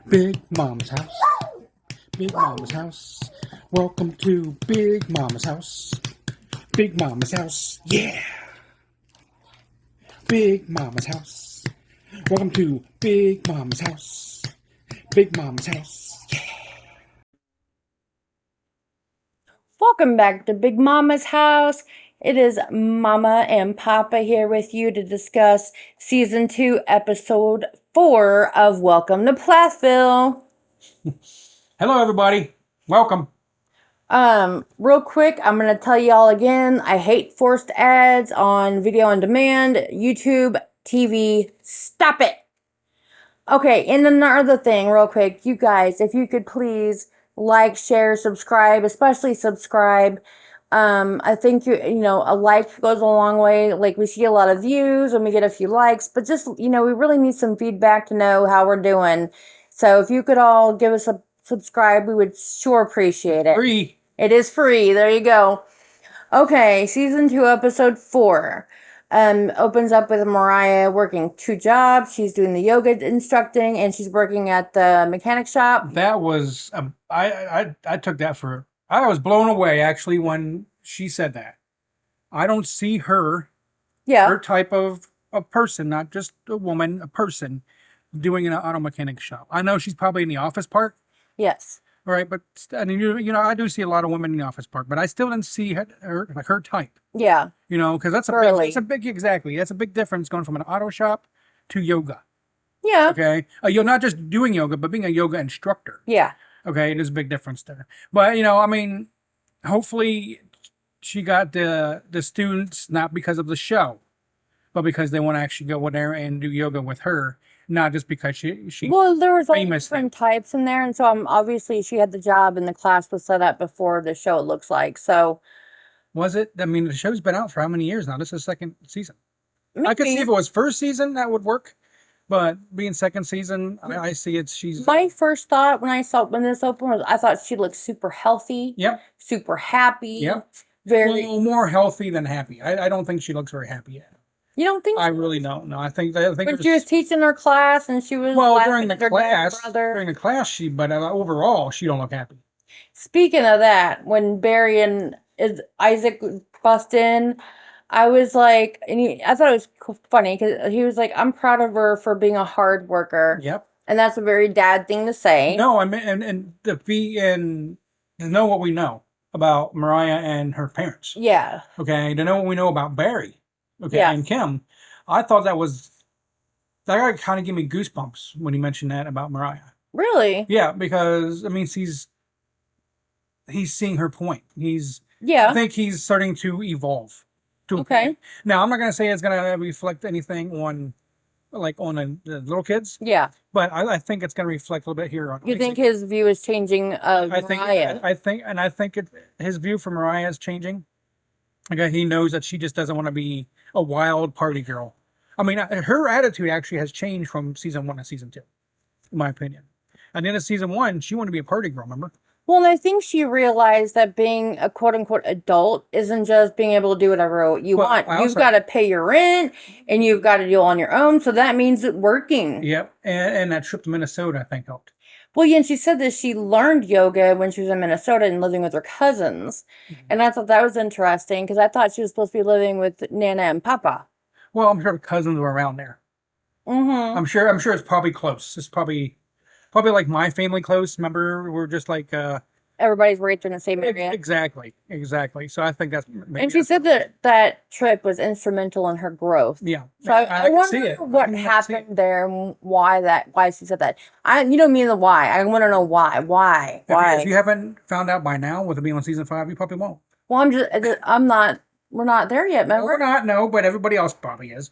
Big Mom's house. Big Mama's house. Welcome to Big Mama's house. Big Mama's house. Yeah. Big Mama's house. Welcome to Big Mama's house. Big Mama's house. Yeah. Welcome back to Big Mama's house. It is Mama and Papa here with you to discuss season 2, episode 4 of Welcome to Plathville. Hello, everybody. Welcome. Real quick, I'm gonna tell y'all again, I hate forced ads on video on demand, YouTube, TV. Stop it. Okay, and another thing, real quick, you guys, if you could please like, share, subscribe, especially subscribe. I think a like goes a long way. Like, we see a lot of views and we get a few likes, but just, we really need some feedback to know how we're doing. So if you could all give us a subscribe, we would sure appreciate it. Free. It is free. There you go. Okay, season 2, episode 4. Opens up with Mariah working 2 jobs. She's doing the yoga instructing and she's working at the mechanic shop. That was I took that for I was blown away actually when she said that. I don't see her Yeah. type of a person, not just a woman, a person doing an auto mechanic shop. I know she's probably in the office part, Yes. right? But I mean, I do see a lot of women in the office part, but I still didn't see her like her type. Yeah. Because that's Girly. that's a big difference going from an auto shop to yoga. Yeah. Okay, you're not just doing yoga, but being a yoga instructor. Yeah. Okay, there's a big difference there. But I mean, hopefully she got the students not because of the show, but because they want to actually go in there and do yoga with her, not just because she. Well, there was all famous different types in there, and so obviously she had the job and the class was set up before the show, it looks like. So Was it? I mean, the show's been out for how many years now? This is second season. maybe. I could see if it was first season that would work, but being second season, I see she's. My first thought when this opened was I thought she looked super healthy. Yep. Super happy. Yep. Very. Well, more healthy than happy. I don't think she looks very happy yet. You don't think I so? really don't. No, I think When she was teaching her class and she was well laughing at her brother. during the class but overall she don't look happy. Speaking of that, when Barry and Isaac bust in, I was like, I thought it was funny because he was like, "I'm proud of her for being a hard worker." Yep. And that's a very dad thing to say. No, I mean, and to know what we know about Mariah and her parents. Yeah. Okay, to know what we know about Barry. Okay, Yeah. and Kim. I thought that kind of gave me goosebumps when he mentioned that about Mariah. Really? Yeah, because I mean, he's seeing her point. Yeah. I think he's starting to evolve. Okay. Now, I'm not going to say it's going to reflect anything on the little kids. Yeah. But I think it's going to reflect a little bit here on. You think his view is changing of Mariah? I think his view for Mariah is changing. Okay, he knows that she just doesn't want to be a wild party girl. I mean, her attitude actually has changed from season 1 to season 2, in my opinion. At the end of season 1, she wanted to be a party girl. Remember? Well, and I think she realized that being a quote unquote adult isn't just being able to do whatever you want. You've got to pay your rent and you've got to deal on your own. So that means working. Yep. And that trip to Minnesota, I think, helped. Well, yeah, and she said that she learned yoga when she was in Minnesota and living with her cousins. Mm-hmm. And I thought that was interesting because I thought she was supposed to be living with Nana and Papa. Well, I'm sure the cousins were around there. Mm-hmm. I'm sure it's probably close. It's probably like my family close. Remember, we're just like everybody's right there in the same area. Exactly. So I think that's. And she said that trip was instrumental in her growth. Yeah. So I wonder what happened there, and why she said that. You don't mean the why. I want to know why. Why? If you haven't found out by now, with it being on season 5, you probably won't. Well, I'm not. We're not there yet, remember? No, we're not. No, but everybody else probably is.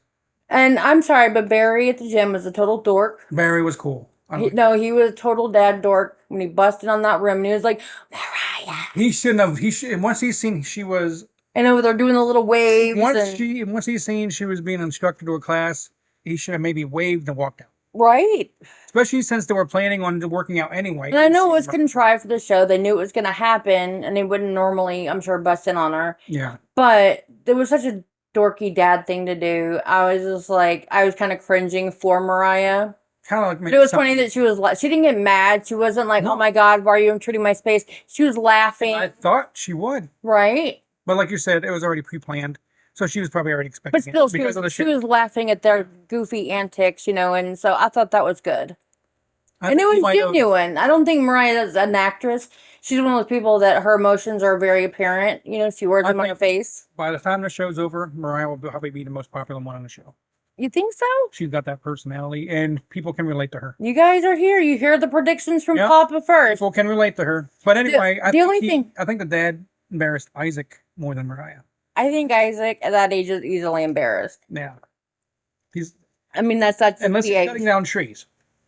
And I'm sorry, but Barry at the gym was a total dork. Barry was cool. He was a total dad dork when he busted on that rim and he was like, Mariah. He shouldn't have. Once he's seen she was. And over there doing the little waves. Once he's seen she was being instructed to a class, he should have maybe waved and walked out. Right. Especially since they were planning on working out anyway. And I know it was contrived for the show. They knew it was going to happen and they wouldn't normally, I'm sure, bust in on her. Yeah. But it was such a dorky dad thing to do. I was just like, I was kind of cringing for Mariah. kind of like But it was funny that she was like, she didn't get mad. She wasn't like, oh my God, why are you intruding my space? She was laughing. I thought she would. Right? But like you said, it was already pre-planned. So she was probably already expecting But still, it because of the she shit. was laughing at their goofy antics, you know, and so I thought that was good. I And it think he was might have, genuine. I don't think Mariah is an actress. She's one of those people that her emotions are very apparent. You know, she wears I them on her think- face. by the time the show's over, Mariah will probably be the most popular one on the show. You think so? She's got that personality, and people can relate to her. You guys are here. You hear the predictions from Yep. Papa first. People can relate to her. But anyway, The only thing- I think the dad embarrassed Isaac more than Mariah. I think Isaac at that age is easily embarrassed. Yeah. He's I mean, that's such unless the he's age, cutting down trees,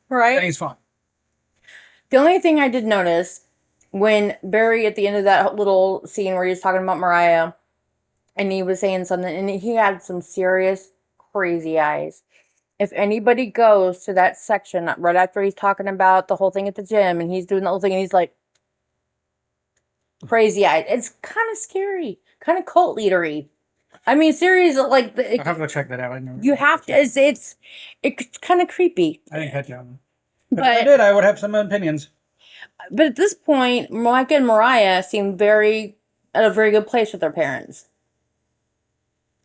right? then he's fine. The only thing I did notice when Barry at the end of that little scene where he was talking about Mariah and he was saying something and he had some serious crazy eyes. If anybody goes to that section right after he's talking about the whole thing at the gym and he's doing the whole thing and he's like crazy eyes, it's kind of scary, kind of cult leadery. I mean, seriously, like I have to check that out. I know you have to. It's kind of creepy. I didn't catch on. If But I did, I would have some opinions. But at this point, Mike and Mariah seem at a very good place with their parents.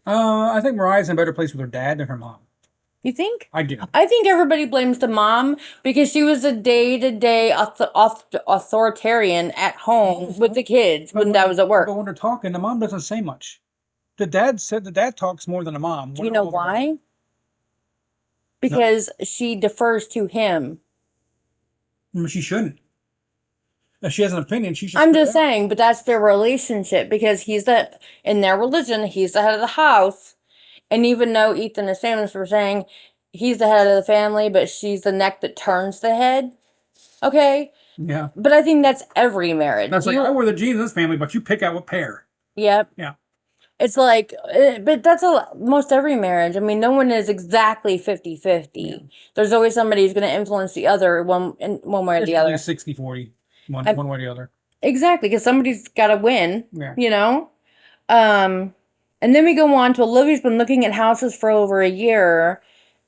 I think Mariah's in a better place with her dad than her mom. You think? I do. I think everybody blames the mom because she was a day-to-day authoritarian at home with the kids when I was at work. But when they're talking, the mom doesn't say much. The dad talks more than the mom. You know why? Because she defers to him. She shouldn't. If she has an opinion, she should. I'm spit it just out. saying, but that's their relationship because in their religion, he's the head of the house. And even though Ethan is famous for saying he's the head of the family, but she's the neck that turns the head. Okay? Yeah. But I think that's every marriage. That's like, I wear the jeans in this family, but you pick out what pair. Yep. Yeah. It's like, but that's most every marriage. I mean, no one is exactly 50-50. Yeah. There's always somebody who's going to influence the other one way or the other. 60-40, one way or the other. Exactly, because somebody's got to win, Yeah. you know? And then we go on to Olivia's been looking at houses for over a year,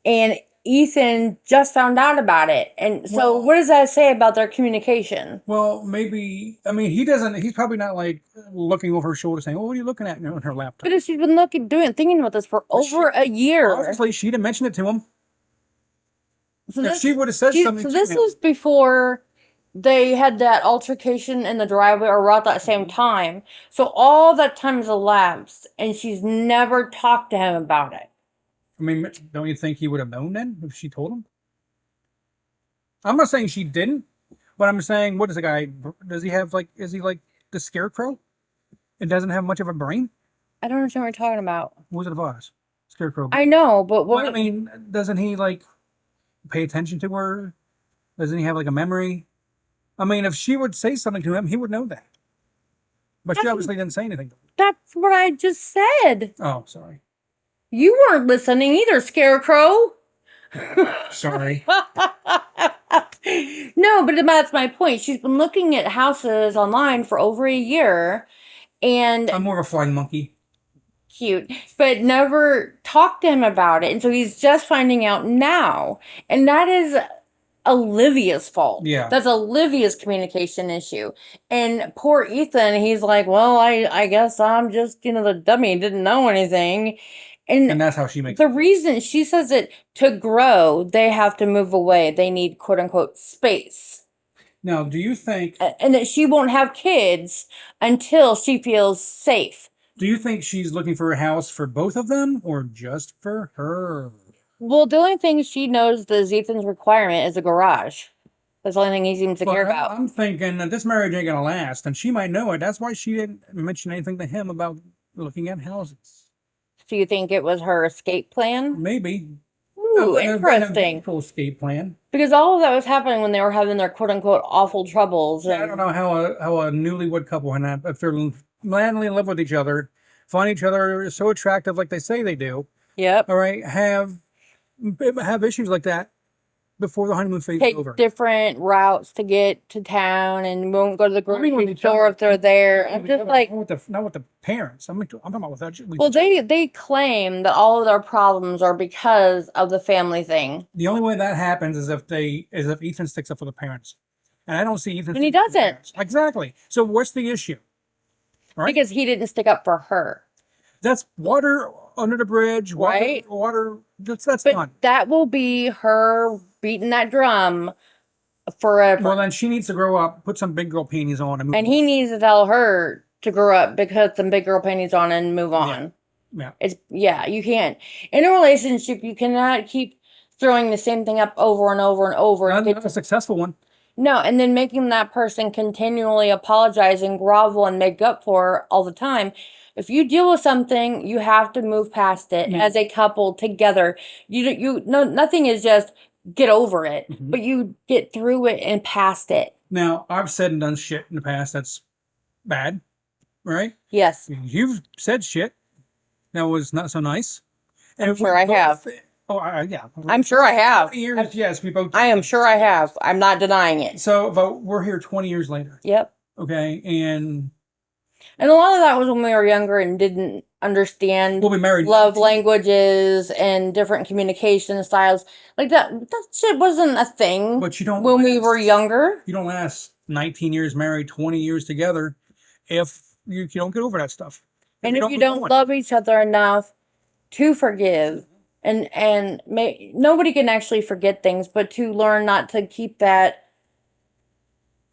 and Ethan just found out about it. And so what does that say about their communication? Well, maybe, I mean, he's probably not like looking over her shoulder saying, well, what are you looking at in her laptop? But if she's been thinking about this for over a year. Obviously, she didn't mention it to him. So if she would have said something so to this him. was before they had that altercation in the driveway or around that same time. So all that time has elapsed, and she's never talked to him about it. I mean, don't you think he would have known then if she told him? I'm not saying she didn't, but I'm saying, what is the guy? Does he have is he like the Scarecrow? It doesn't have much of a brain? I don't understand what you're talking about. Wizard of Oz. Scarecrow. I know, but what? I mean, doesn't he pay attention to her? Doesn't he have a memory? I mean, if she would say something to him, he would know that. But she obviously didn't say anything. That's what I just said. Oh, sorry. You weren't listening either, Scarecrow. Sorry. No, but that's my point. She's been looking at houses online for over a year, and I'm more of a flying monkey. Cute, but never talked to him about it, and so he's just finding out now, and that is Olivia's fault. Yeah, that's Olivia's communication issue. And poor Ethan, he's like, well, I guess I'm just the dummy, didn't know anything. And that's how she makes the reason she says it, to grow, they have to move away. They need quote unquote space. Now, do you think... And that she won't have kids until she feels safe. Do you think she's looking for a house for both of them or just for her? Well, the only thing she knows that Ethan's requirement is a garage. That's the only thing he seems to care about. I'm thinking that this marriage ain't going to last, and she might know it. That's why she didn't mention anything to him about looking at houses. Do you think it was her escape plan? Maybe. Ooh, interesting. Full escape plan. Because all of that was happening when they were having their quote-unquote awful troubles. I don't know how a newlywed couple, if they're madly in love with each other, find each other so attractive like they say they do. Yep. All right, have issues like that before the honeymoon phase is take over. different routes to get to town and won't go to the I mean, with grocery each store other. if they're there. I'm just like, not with the parents. I'm talking about with each well, they claim that all of their problems are because of the family thing. The only way that happens is if Ethan sticks up for the parents, and I don't see Ethan. And he sticking up for the doesn't. parents. Exactly. So what's the issue? Right? Because he didn't stick up for her. That's water under the bridge. Water, Right. Water. That's But done. that will be her beating that drum forever. Well, then she needs to grow up, put some big girl panties on, and move And on. he needs to tell her to grow up, because some big girl panties on and move on. Yeah. You can't. In a relationship, you cannot keep throwing the same thing up over and over and over. Not a successful one. No, and then making that person continually apologize and grovel and make up for her all the time. If you deal with something, you have to move past it as a couple together. Nothing is just get over it, but you get through it and past it. Now, I've said and done shit in the past that's bad, right? Yes. You've said shit that was not so nice. I'm sure I have. Yeah. I'm sure I have. 20 years, yes, we both. I am sure I have. I'm not denying it. So, but we're here 20 years later. Yep. Okay, and a lot of that was when we were younger and didn't understand we'll be married love languages and different communication styles. Like that shit wasn't a thing. But you don't when we were younger. You don't last 19 years married, 20 years together if you don't get over that stuff. And if you don't love each other enough to forgive, and nobody can actually forget things, but to learn not to keep that.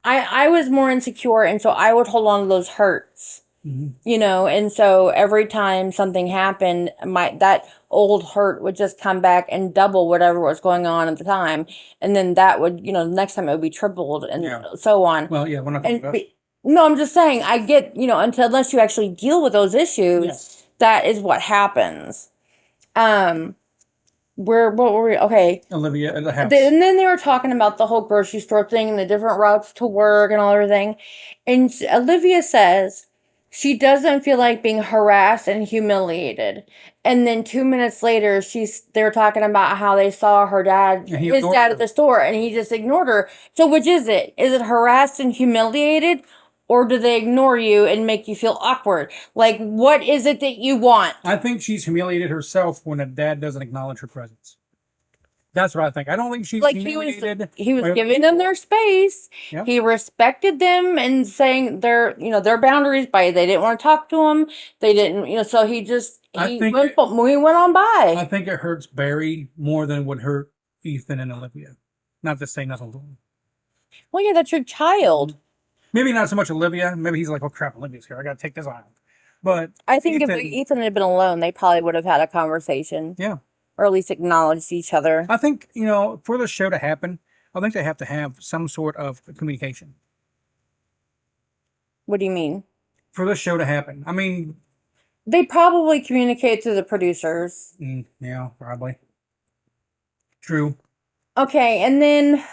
I was more insecure, and so I would hold on to those hurts, and so every time something happened, that old hurt would just come back and double whatever was going on at the time, and then that would, the next time it would be tripled and so on. Well, yeah, we're not. No, I'm just saying, I get, unless you actually deal with those issues, that is what happens. What were we? Okay. Olivia at the house. And then they were talking about the whole grocery store thing and the different routes to work and all everything. And Olivia says she doesn't feel like being harassed and humiliated. And then 2 minutes later, they were talking about how they saw his dad at the store, and he just ignored her. So which is it? Is it harassed and humiliated? Or do they ignore you and make you feel awkward? Like, what is it that you want? I think she's humiliated herself when a dad doesn't acknowledge her presence. That's what I think. I don't think she's humiliated. He was giving them their space. Yep. He respected them and saying their boundaries by they didn't want to talk to him. They didn't, so he went on by. I think it hurts Barry more than it would hurt Ethan and Olivia. Not to say nothing. Well, yeah, that's your child. Maybe not so much Olivia. Maybe he's like, oh crap, Olivia's here. I got to take this on. But I think if Ethan had been alone, they probably would have had a conversation. Yeah. Or at least acknowledged each other. I think, for the show to happen, I think they have to have some sort of communication. What do you mean? For the show to happen. I mean, they probably communicate through the producers. Yeah, probably. True. Okay, and then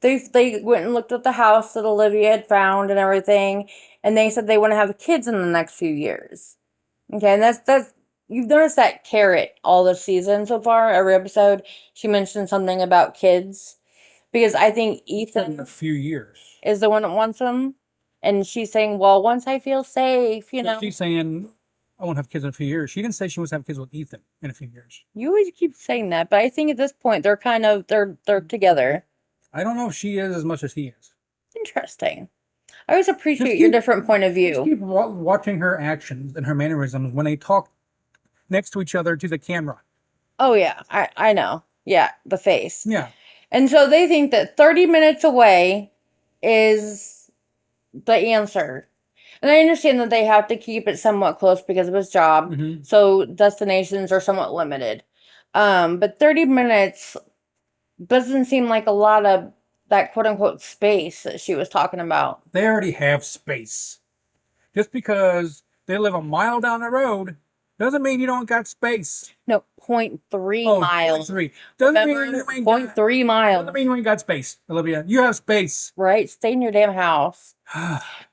they went and looked at the house that Olivia had found and everything, and they said they want to have kids in the next few years. Okay, and that's you've noticed that Carrot all this season so far, every episode, she mentioned something about kids. Because I think Ethan in a few years is the one that wants them. And she's saying, well, once I feel safe, She's saying, I won't have kids in a few years. She didn't say she wants to have kids with Ethan in a few years. You always keep saying that, but I think at this point they're they're together. I don't know if she is as much as he is. Interesting. I always appreciate your different point of view. Just keep watching her actions and her mannerisms when they talk next to each other to the camera. Oh, yeah. I know. Yeah, the face. Yeah. And so they think that 30 minutes away is the answer. And I understand that they have to keep it somewhat close because of his job. Mm-hmm. So destinations are somewhat limited. But 30 minutes doesn't seem like a lot of that quote-unquote space that she was talking about. They already have space. Just because they live a mile down the road doesn't mean you don't got space. No, 0.3 miles. 0.3. Doesn't mean you ain't 0.3 miles. Doesn't mean you ain't got space, Olivia. You have space. Right? Stay in your damn house.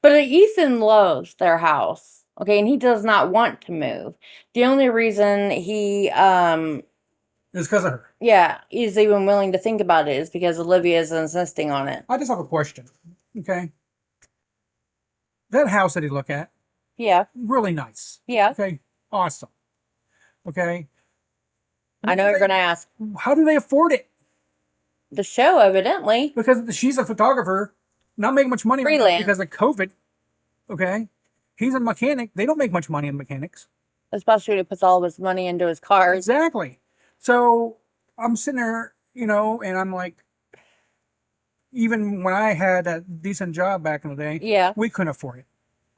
But Ethan loves their house. Okay, and he does not want to move. The only reason he It's because of her. Yeah, he's even willing to think about it is because Olivia's insisting on it. I just have a question. Okay. That house that he looked at, Yeah, really nice. yeah. Okay. Awesome. Okay. I know you're going to ask. How do they afford it? The show, evidently. Because she's a photographer, not making much money right now Freelance. because of COVID. Okay. He's a mechanic. They don't make much money in mechanics. Especially when he puts all of his money into his cars. Exactly. So I'm sitting there, and I'm like, even when I had a decent job back in the day, Yeah. we couldn't afford it.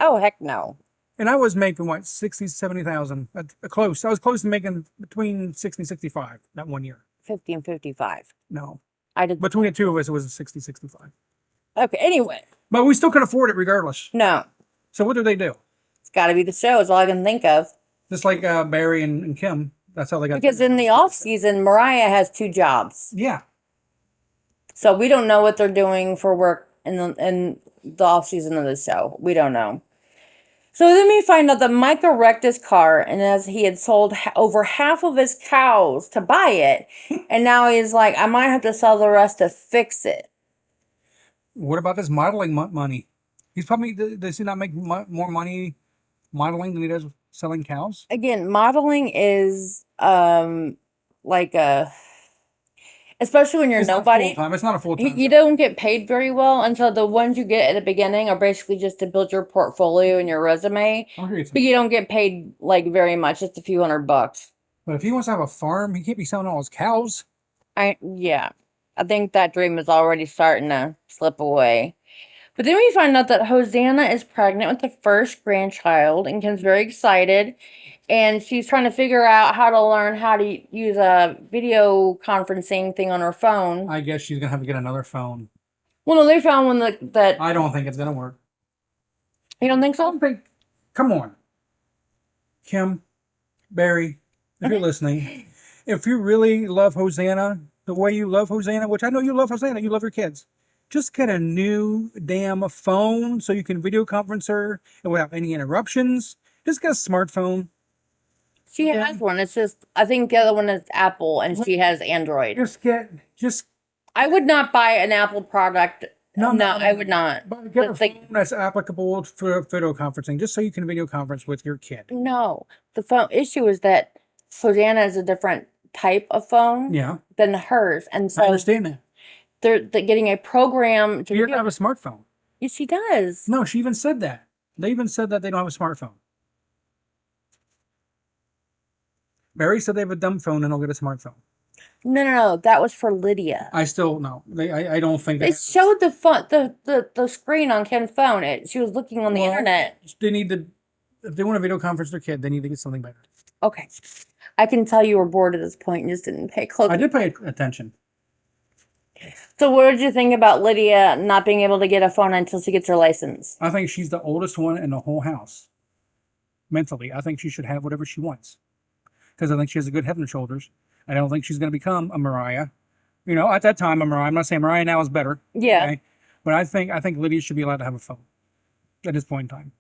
Oh, heck no. And I was making what, 60, 70,000. Close. I was close to making between 60 and 65 that one year. 50 and 55. No. I did. Between the two of us, it was 60, 65. Okay, anyway. But we still could afford it regardless. No. So what do they do? It's got to be the show is all I can think of. Just like Barry and Kim. That's how they got. Because in the off season, Mariah has 2 jobs. Yeah. So we don't know what they're doing for work in the off season of the show. We don't know. So then we find out that Michael wrecked his car, and as he had sold over half of his cows to buy it, and now he's like, I might have to sell the rest to fix it. What about this modeling money? He's probably, does he not make more money modeling than he does selling cows? Again, modeling is like a, especially when you're It's not nobody. full-time. It's not a full-time. You don't get paid very well, and so the ones you get at the beginning are basically just to build your portfolio and your resume. But you don't get paid like very much, just a few $100. But if he wants to have a farm, he can't be selling all his cows. Yeah. I think that dream is already starting to slip away. But then we find out that Hosanna is pregnant with the first grandchild, and Kim's very excited. And she's trying to figure out how to learn how to use a video conferencing thing on her phone. I guess she's gonna have to get another phone. Well, no, they found one that I don't think it's gonna work. You don't think I so? don't think. Come on, Kim, Barry, if you're listening, if you really love Hosanna the way you love Hosanna, which I know you love Hosanna, you love your kids, just get a new damn phone so you can video conference her and without any interruptions. Just get a smartphone. She has one. It's just, I think the other one is Apple, and she has Android. Just. I would not buy an Apple product. No, I would not. But get a phone that's applicable for video conferencing, just so you can video conference with your kid. No, the phone issue is that Hosanna is a different type of phone than hers, and so I understand that. They're getting a program to. You don't have a smartphone. Yes, she does. No, she even said that. They even said that they don't have a smartphone. Barry said they have a dumb phone and they'll get a smartphone. No. That was for Lydia. I still no. I don't think it showed the screen on Ken's phone. She was looking on the internet. They need to, if they want to video conference their kid, they need to get something better. Okay, I can tell you were bored at this point and just didn't pay close. I did pay attention. So what did you think about Lydia not being able to get a phone until she gets her license? I think she's the oldest one in the whole house. Mentally, I think she should have whatever she wants. Because I think she has a good head and shoulders. I don't think she's going to become a Mariah. At that time, a Mariah. I'm not saying Mariah now is better. Yeah. Okay? But I think Lydia should be allowed to have a phone at this point in time.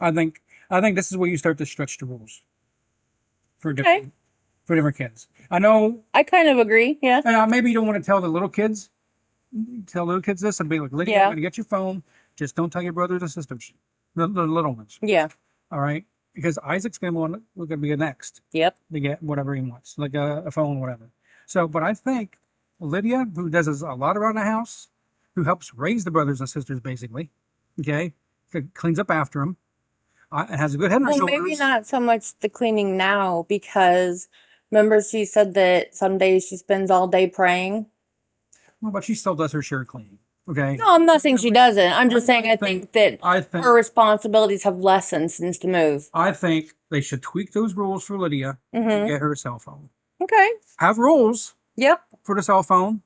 I think this is where you start to stretch the rules for different kids. I know. I kind of agree. Yeah. And maybe you don't want to tell the little kids. Tell little kids this and be like, Lydia, you're going to get your phone. Just don't tell your brothers and sisters, the little ones. Yeah. All right. Because Isaac's going to be next. Yep. To get whatever he wants, like a phone, whatever. So, but I think Lydia, who does a lot around the house, who helps raise the brothers and sisters, basically, okay, cleans up after them, has a good head on her shoulders. Maybe not so much the cleaning now, because remember she said that some days she spends all day praying. Well, but she still does her share cleaning. Okay. No, I'm not saying she doesn't. I'm just saying I think her responsibilities have lessened since the move. I think they should tweak those rules for Lydia and get her a cell phone. Okay. Have rules. Yep. For the cell phone,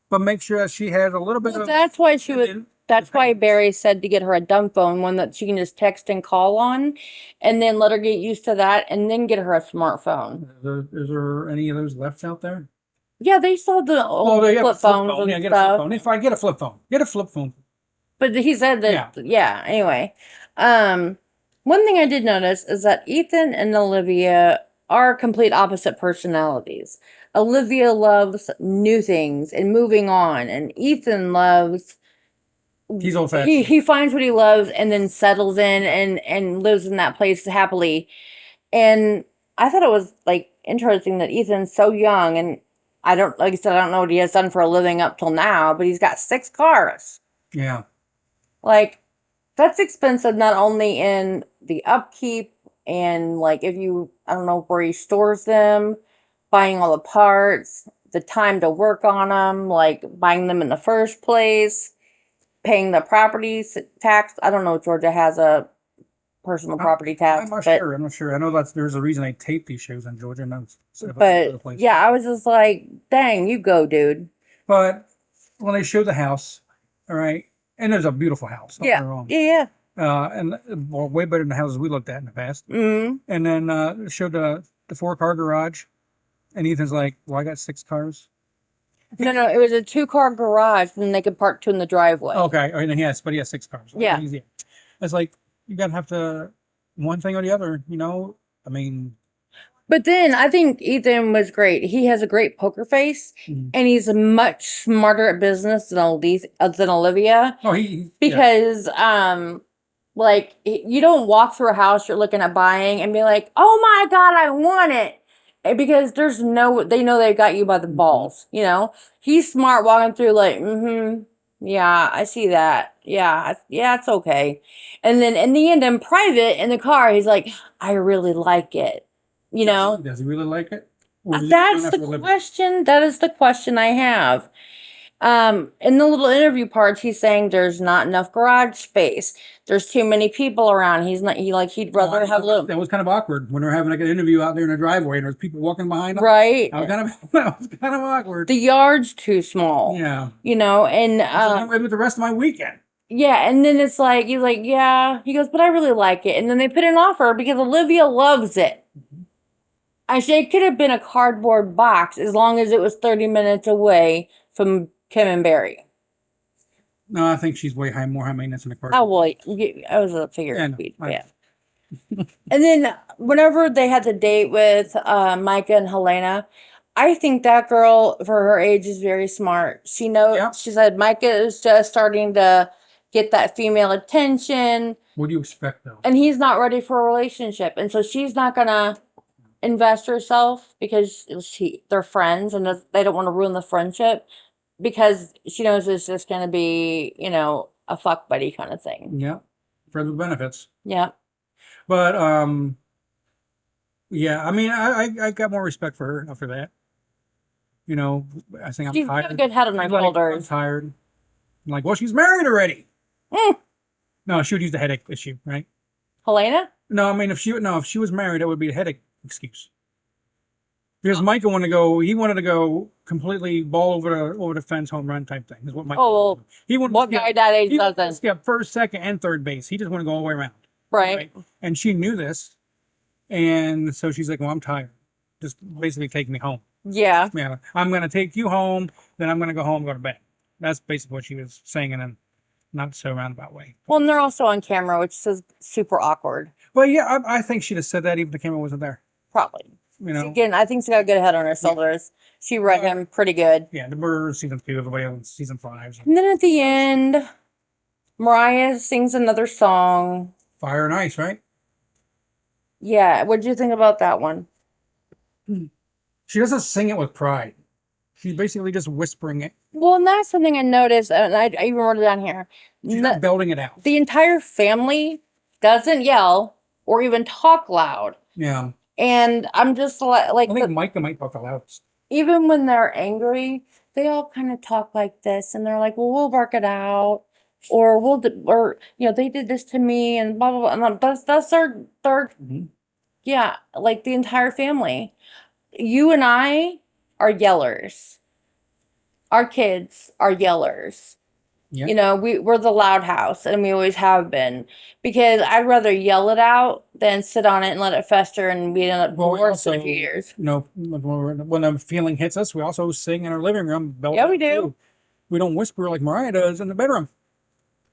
but make sure that she has a little bit of. That's why she would. That's why Barry said to get her a dumb phone, one that she can just text and call on, and then let her get used to that, and then get her a smartphone. Is there any of those left out there? Yeah, they sold the old flip phones. Yeah, get a flip phone. If I get a flip phone, get a flip phone. But he said that. Yeah. Anyway, one thing I did notice is that Ethan and Olivia are complete opposite personalities. Olivia loves new things and moving on, and Ethan loves He's old he fashioned. he finds what he loves and then settles in and lives in that place happily. And I thought it was like interesting that Ethan's so young, and I don't, like I said, I don't know what he has done for a living up till now, but he's got 6 cars. Yeah. Like, that's expensive not only in the upkeep and like if you, I don't know where he stores them, buying all the parts, the time to work on them, like buying them in the first place, paying the property tax. I don't know if Georgia has a personal property tax, I'm not but sure. I'm not sure. I know there's a reason they tape these shows in Georgia and other but places. yeah, I was just like, dang, you go, dude. But when they show the house, all right, and there's a beautiful house. Don't get Yeah, me wrong. yeah, And well, way better than the houses we looked at in the past. yeah. Mm. And then showed the 4-car garage, and Ethan's like, "Well, I got 6 cars." No, it was a 2-car garage, and they could park 2 in the driveway. Okay, and then yes, but he has 6 cars. Yeah. Easy. It's like you gotta have to one thing or the other. You know, I mean, But then I think Ethan was great. He has a great poker face, Mhm. and he's much smarter at business than Olivia. oh, yeah. Because like you don't walk through a house you're looking at buying and be like, oh my god, I want it. Because they know they got you by the balls, you know. He's smart walking through like, yeah, I see that. Yeah, it's okay. And then in the end, in private in the car, he's like, I really like it, you know. Does he really like it? Or is he That's going the after Olivia? question. That is the question I have. In the little interview parts, he's saying there's not enough garage space. There's too many people around. He'd rather have a little. That was kind of awkward when they're having like an interview out there in the driveway and there's people walking behind them. Right. That was kind of awkward. The yard's too small. Yeah. You know, and I'm with the rest of my weekend. yeah, and then it's like he's like, yeah. He goes, but I really like it. And then they put an offer because Olivia loves it. Actually, it could have been a cardboard box as long as it was 30 minutes away from Kim and Barry. No, I think she's more high maintenance in the car. Oh, well, I was a figure Yeah, of no, speech. I- Yeah. And then whenever they had the date with Micah and Helena, I think that girl for her age is very smart. She knows. Yeah. She said Micah is just starting to get that female attention, What do you expect though? and he's not ready for a relationship, and so she's not gonna invest herself because they're friends and they don't want to ruin the friendship because she knows it's just gonna be a fuck buddy kind of thing. Yeah. Friends with benefits. Yeah. But yeah, I mean I got more respect for her after that. You know, I think I'm She's got a tired. good head on her I'm like, I'm shoulders. tired. I'm like, well, she's married already. Mm. No, she would use the headache issue, right? Helena? No, I mean if she was married, that would be a headache excuse. Because Micah he wanted to go completely ball over the fence home run type thing. Is what Micah Oh, well, he wanted what to guy that age he wanted to doesn't? skip first, second, and third base. He just wanted to go all the way around. Right. And she knew this. And so she's like, well, I'm tired. Just basically take me home. Yeah. Yeah. I'm gonna take you home, then I'm gonna go home and go to bed. That's basically what she was saying in a not so roundabout way. Well, and they're also on camera, which is super awkward. But yeah, I think she'd have said that even if the camera wasn't there. Probably. You know. Again, I think she's got a good head on her shoulders. She read him pretty good. Yeah, the Birds season 2, everybody else season 5. And then at the end, Mariah sings another song. Fire and Ice, right? Yeah, what'd you think about that one? She doesn't sing it with pride. She's basically just whispering it. Well, and that's something I noticed, and I even wrote it down here. She's not belting it out. The entire family doesn't yell or even talk loud. Yeah. And I'm just like I think Micah might talk the loudest. even when they're angry, they all kind of talk like this, and they're like, "Well, we'll work it out," or they did this to me, and blah blah blah. And that's their Mhm. yeah, like the entire family. You and I are yellers. Our kids are yellers. Yeah. You know, we're the loud house, and we always have been. Because I'd rather yell it out than sit on it and let it fester and we end up Well, we worse in a also- few years. You know, when a feeling hits us, we also sing in our living room. Belt Yeah, we it, do. too. We don't whisper like Mariah does in the bedroom.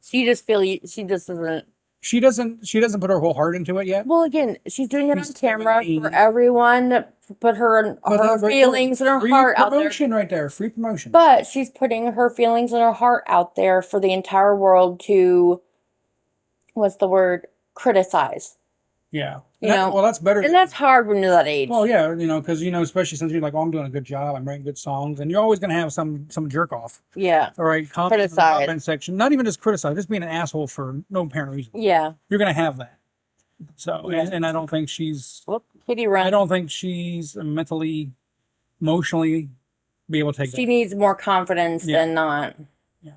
She just doesn't She doesn't put her whole heart into it yet. Well, again, she's doing it on She's camera 17. for everyone to put her But that right there, feelings and her free heart out there. promotion right there, free promotion. But she's putting her feelings and her heart out there for the entire world to, what's the word, criticize. Yeah. You know, well, that's better. And that's hard when you're that age. Well, yeah, because especially since you're like, oh, I'm doing a good job, I'm writing good songs, and you're always gonna have some jerk off. Yeah. All right, comment section. Not even just criticize, just being an asshole for no apparent reason. Yeah. You're gonna have that. So, and I don't think she's. Whoop, kitty run. I don't think she's mentally, emotionally, be able to take. She needs more confidence than not. Yeah.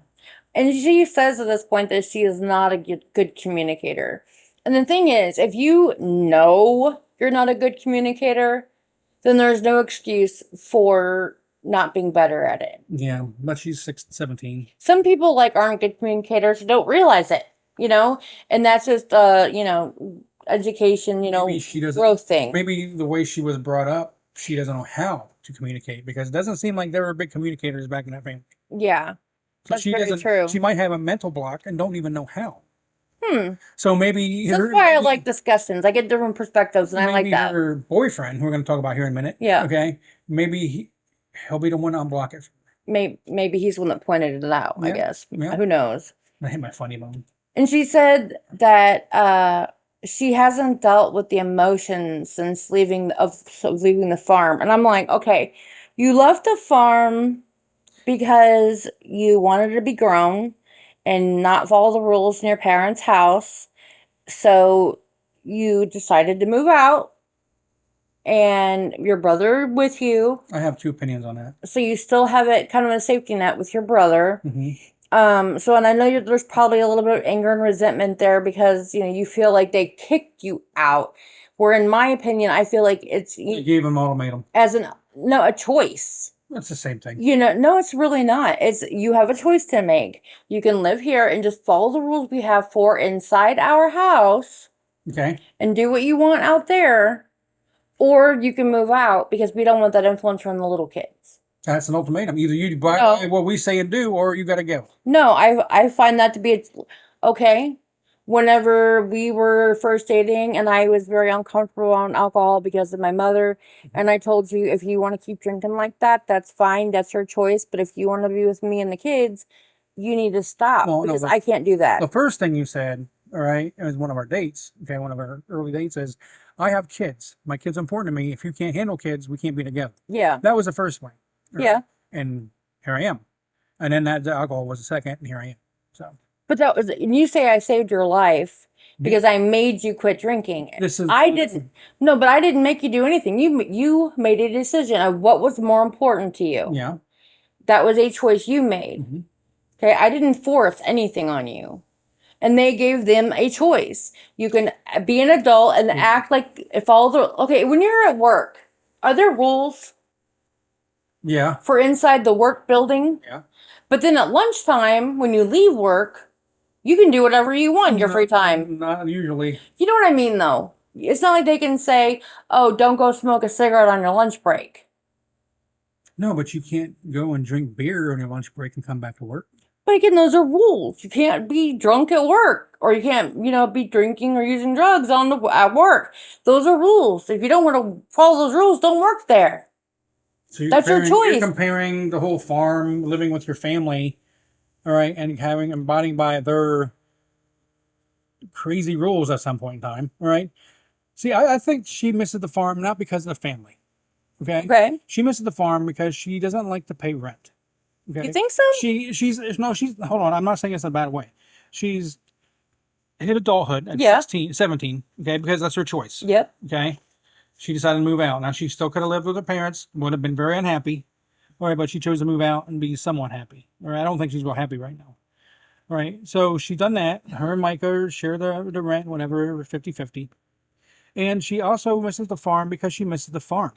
And she says at this point that she is not a good communicator. And the thing is, if you know you're not a good communicator, then there's no excuse for not being better at it. Yeah, but she's 17. Some people aren't good communicators, don't realize it, and that's just education, maybe she doesn't, growth thing. Maybe the way she was brought up, she doesn't know how to communicate, because it doesn't seem like they were big communicators back in that family. Yeah, so she doesn't. True. She might have a mental block and don't even know how. So maybe that's why I like discussions. I get different perspectives, and I like that. Her boyfriend, who we're going to talk about here in a minute. Yeah. Okay. Maybe he'll be the one to unblock it. Maybe he's the one that pointed it out. Yeah. I guess. Yeah. Who knows? I hate my funny bone. And she said that she hasn't dealt with the emotions since leaving the farm, and I'm like, okay, you left the farm because you wanted to be grown and not follow the rules in your parents' house. So you decided to move out, and your brother with you. I have two opinions on that. So you still have it kind of a safety net with your brother. Mm-hmm. So, and I know there's probably a little bit of anger and resentment there because, you feel like they kicked you out. Where in my opinion, I feel like you gave them ultimatum. A choice. That's the same thing. No, it's really not. You have a choice to make. You can live here and just follow the rules we have for inside our house. Okay. And do what you want out there. Or you can move out because we don't want that influence from the little kids. That's an ultimatum. Either you buy what we say and do, or you got to go. No, I find that to be okay. Whenever we were first dating and I was very uncomfortable on alcohol because of my mother, and I told you, if you want to keep drinking like that, that's fine. That's your choice. But if you want to be with me and the kids, you need to stop because I can't do that. The first thing you said, all right, it was one of our dates. Okay, one of our early dates is, I have kids. My kids are important to me. If you can't handle kids, we can't be together. Yeah. That was the first one. Right? Yeah. And here I am. And then the alcohol was the second, and here I am. So. But and you say I saved your life because I made you quit drinking. I didn't. No, but I didn't make you do anything. You made a decision of what was more important to you. Yeah. That was a choice you made. Mm-hmm. Okay, I didn't force anything on you. And they gave them a choice. You can be an adult and act like when you're at work, are there rules? Yeah. For inside the work building? Yeah. But then at lunchtime, when you leave work, you can do whatever you want in your free time. Not usually. You know what I mean, though? It's not like they can say, oh, don't go smoke a cigarette on your lunch break. No, but you can't go and drink beer on your lunch break and come back to work. But again, those are rules. You can't be drunk at work, or you can't, be drinking or using drugs at work. Those are rules. If you don't want to follow those rules, don't work there. So that's your choice. You're comparing the whole farm, living with your family, all right, and abiding by their crazy rules at some point in time, all right? See, I think she misses the farm not because of the family, okay? Okay. She misses the farm because she doesn't like to pay rent. Okay? You think so? She's hold on, I'm not saying it's in a bad way. She's hit adulthood at 17, okay, because that's her choice. Yep. Okay. She decided to move out. Now, she still could have lived with her parents, would have been very unhappy. All right, but she chose to move out and be somewhat happy. All right, I don't think she's real happy right now. All right, so she's done that. Her and Micah share the rent, whatever, 50-50. And she also misses the farm because she misses the farm.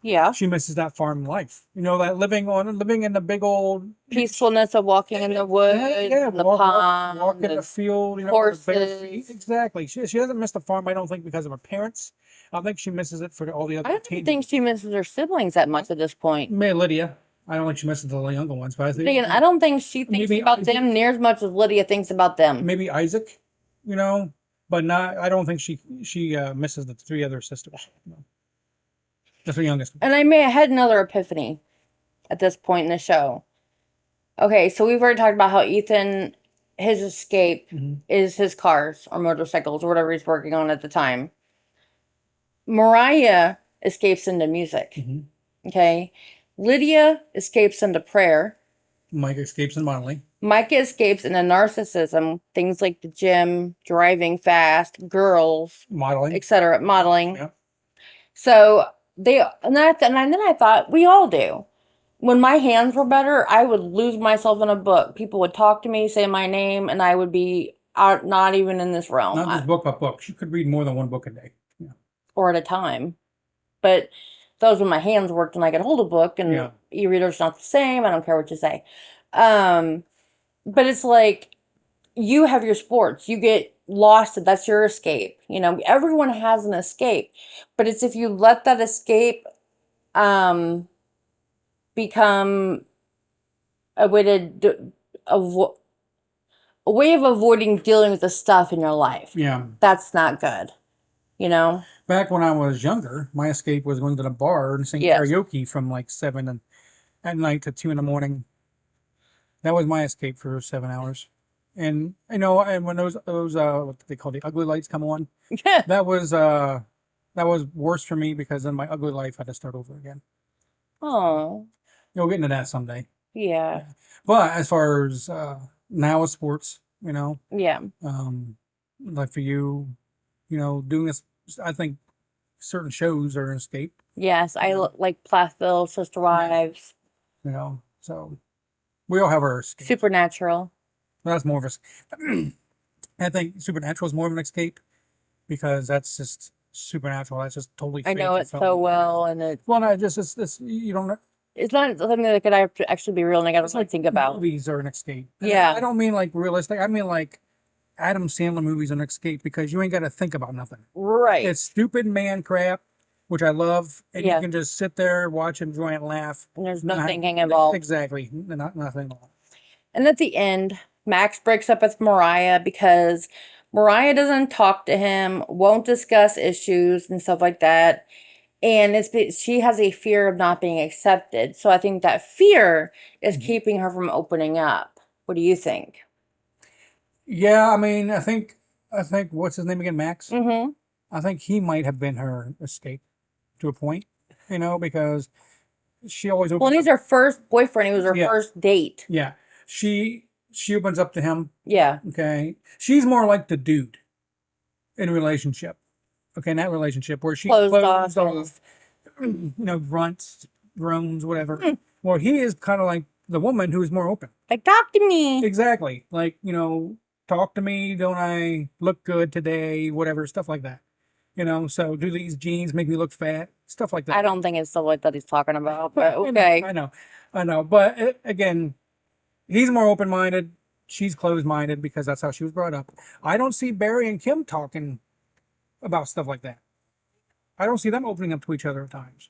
Yeah. She misses that farm life. That living in the big old peacefulness of walking in the woods, the pond, walk in the field, horses. Exactly. She doesn't miss the farm, I don't think, because of her parents. I think she misses it for all the other. I don't think she misses her siblings that much at this point. Maybe Lydia. I don't think she misses the younger ones, but I don't think she thinks about them near as much as Lydia thinks about them. Maybe Isaac, but not. I don't think she misses the three other sisters. No. The three youngest. And I may have had another epiphany at this point in the show. Okay, so we've already talked about how Ethan, his escape is his cars or motorcycles or whatever he's working on at the time. Mariah escapes into music. Okay. Lydia escapes into prayer. Mike escapes in modeling. Micah escapes into narcissism, things like the gym, driving fast, girls, Modeling. etc., modeling. Yeah. So and then I thought we all do. When my hands were better, I would lose myself in a book. People would talk to me, say my name, and I would be out, not even in this realm. Not just book by book. She could read more than one book a day. Yeah. Or at a time. But that was when my hands worked and I could hold a book, and e-reader's not the same. I don't care what you say. But it's like you have your sports. You get lost. That's your escape. You know, everyone has an escape. But it's if you let that escape become a way to a way of avoiding dealing with the stuff in your life. Yeah. That's not good. You know? Back when I was younger, my escape was going to the bar and singing karaoke from like 7 at night to 2 in the morning. That was my escape for 7 hours. And you know, and when those what they call the ugly lights come on, that was worse for me because then my ugly life had to start over again. Oh. You'll get into that someday. Yeah. But as far as now with sports, you know. Yeah. Like for you, you know, doing this, I think certain shows are an escape. Yes, I like Plathville, Sister Wives. You know, so we all have our escape. Supernatural. That's more of a. I think Supernatural is more of an escape because that's just supernatural. That's just totally. I know it so well, and it's not just it's you don't. It's not something that could actually be real, and I got to think about. Movies are an escape. And yeah, I don't mean like realistic. I mean like Adam Sandler movies are an escape because you ain't got to think about nothing. Right. It's stupid man crap, which I love, and you can just sit there, watch, enjoy, and laugh. And there's no thinking involved. Exactly, nothing involved. And at the end, Max breaks up with Mariah because Mariah doesn't talk to him, won't discuss issues and stuff like that. And she has a fear of not being accepted. So I think that fear is keeping her from opening up. What do you think? Yeah, I mean, I think what's his name again, Max? Mm-hmm. I think he might have been her escape to a point, you know, because she always opens Well, and he's her first boyfriend. He was her first date. Yeah. She opens up to him. Yeah. Okay. She's more like the dude in a relationship. Okay, in that relationship where she closed off, you know, grunts, groans, whatever. Well, he is kind of like the woman who is more open. Like, talk to me. Exactly. Like, you know, talk to me. Don't I look good today? Whatever, stuff like that. You know, so do these jeans make me look fat? Stuff like that. I don't think it's the like that he's talking about, but okay. I know. But again, he's more open-minded. She's closed-minded because that's how she was brought up. I don't see Barry and Kim talking about stuff like that. I don't see them opening up to each other at times.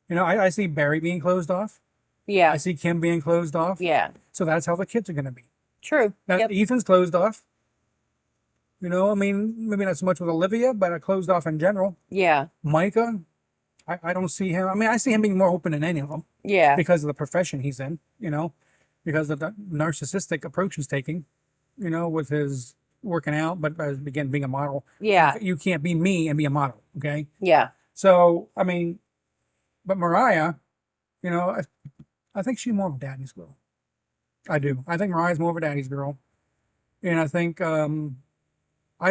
You know, I see Barry being closed off. Yeah. I see Kim being closed off. Yeah. So that's how the kids are going to be. True. Ethan's closed off. You know, I mean, maybe not so much with Olivia, but closed off in general. Yeah. Micah, I don't see him. I mean, I see him being more open than any of them. Yeah. Because of the profession he's in, you know, because of the narcissistic approach he's taking, you know, with his working out, but again, being a model. Yeah. You can't be me and be a model, okay? Yeah. So, I mean, but Mariah, you know, I think she's more of a daddy's girl. I do. I think Mariah's more of a daddy's girl. And I think, I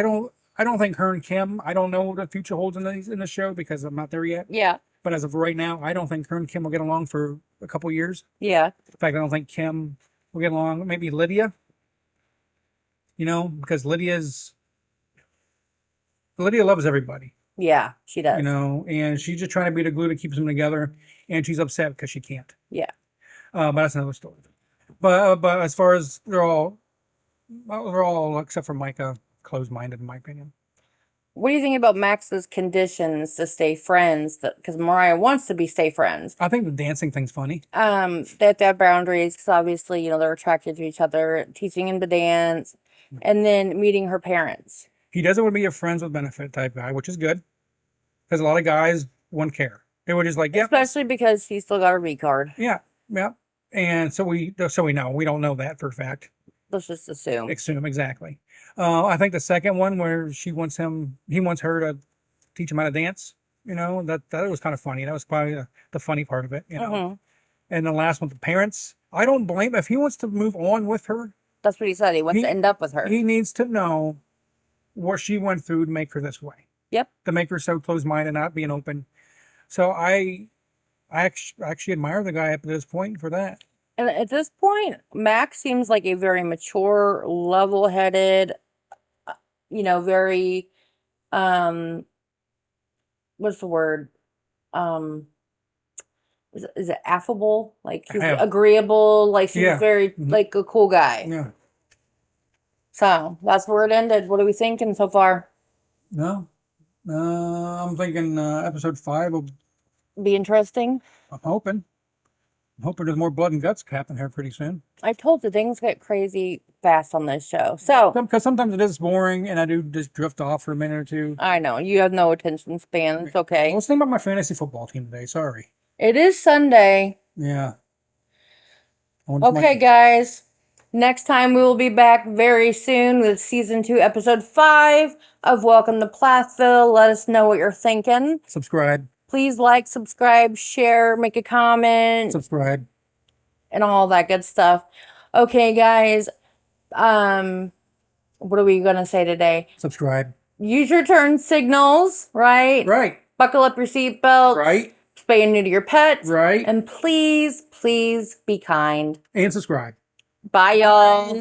don't think her and Kim, I don't know what the future holds in the show because I'm not there yet. Yeah. But as of right now, I don't think her and Kim will get along for a couple years. Yeah. In fact, I don't think Kim will get along. Maybe Lydia. You know, because Lydia loves everybody. Yeah, she does. You know, and she's just trying to be the glue that keeps them together, and she's upset because she can't. Yeah. But that's another story. But as far as they're all except for Micah closed-minded in my opinion. What do you think about Max's conditions to stay friends? Because Mariah wants to stay friends. I think the dancing thing's funny. They have to have boundaries because obviously, you know, they're attracted to each other. Teaching him to dance, and then meeting her parents. He doesn't want to be a friends with benefit type guy, which is good because a lot of guys wouldn't care. They were just like, yeah, Especially because he's still got a V card. yeah, yeah. And so we know. We don't know that for a fact. Let's just assume. Assume exactly. I think the second one where he wants her to teach him how to dance. You know, that was kind of funny. That was probably the funny part of it. You know, Mhm. and the last one, the parents. I don't blame if he wants to move on with her. That's what he said. He wants to end up with her. He needs to know what she went through to make her this way. Yep. To make her so closed-minded, not being open. So I actually admire the guy up to this point for that. And at this point, Max seems like a very mature, level-headed, very, what's the word? Is it affable? Like he's agreeable. Like seems very like a cool guy. Yeah. So that's where it ended. What are we thinking so far? No. I'm thinking episode 5 will Be interesting. I'm hoping there's more blood and guts happening here pretty soon. I told you things get crazy fast on this show. So because sometimes it is boring and I do just drift off for a minute or two. I know you have no attention span. It's okay. Let's think about my fantasy football team today. Sorry. It is Sunday. Yeah. Okay, guys. Next time we will be back very soon with season 2, episode 5 of Welcome to Plathville. Let us know what you're thinking. Subscribe. Please like, subscribe, share, make a comment. Subscribe. And all that good stuff. Okay, guys. What are we going to say today? Subscribe. Use your turn signals, right? Right. Buckle up your seatbelts. Right. Spay and neuter your pets. Right. And please, please be kind. And subscribe. Bye, y'all.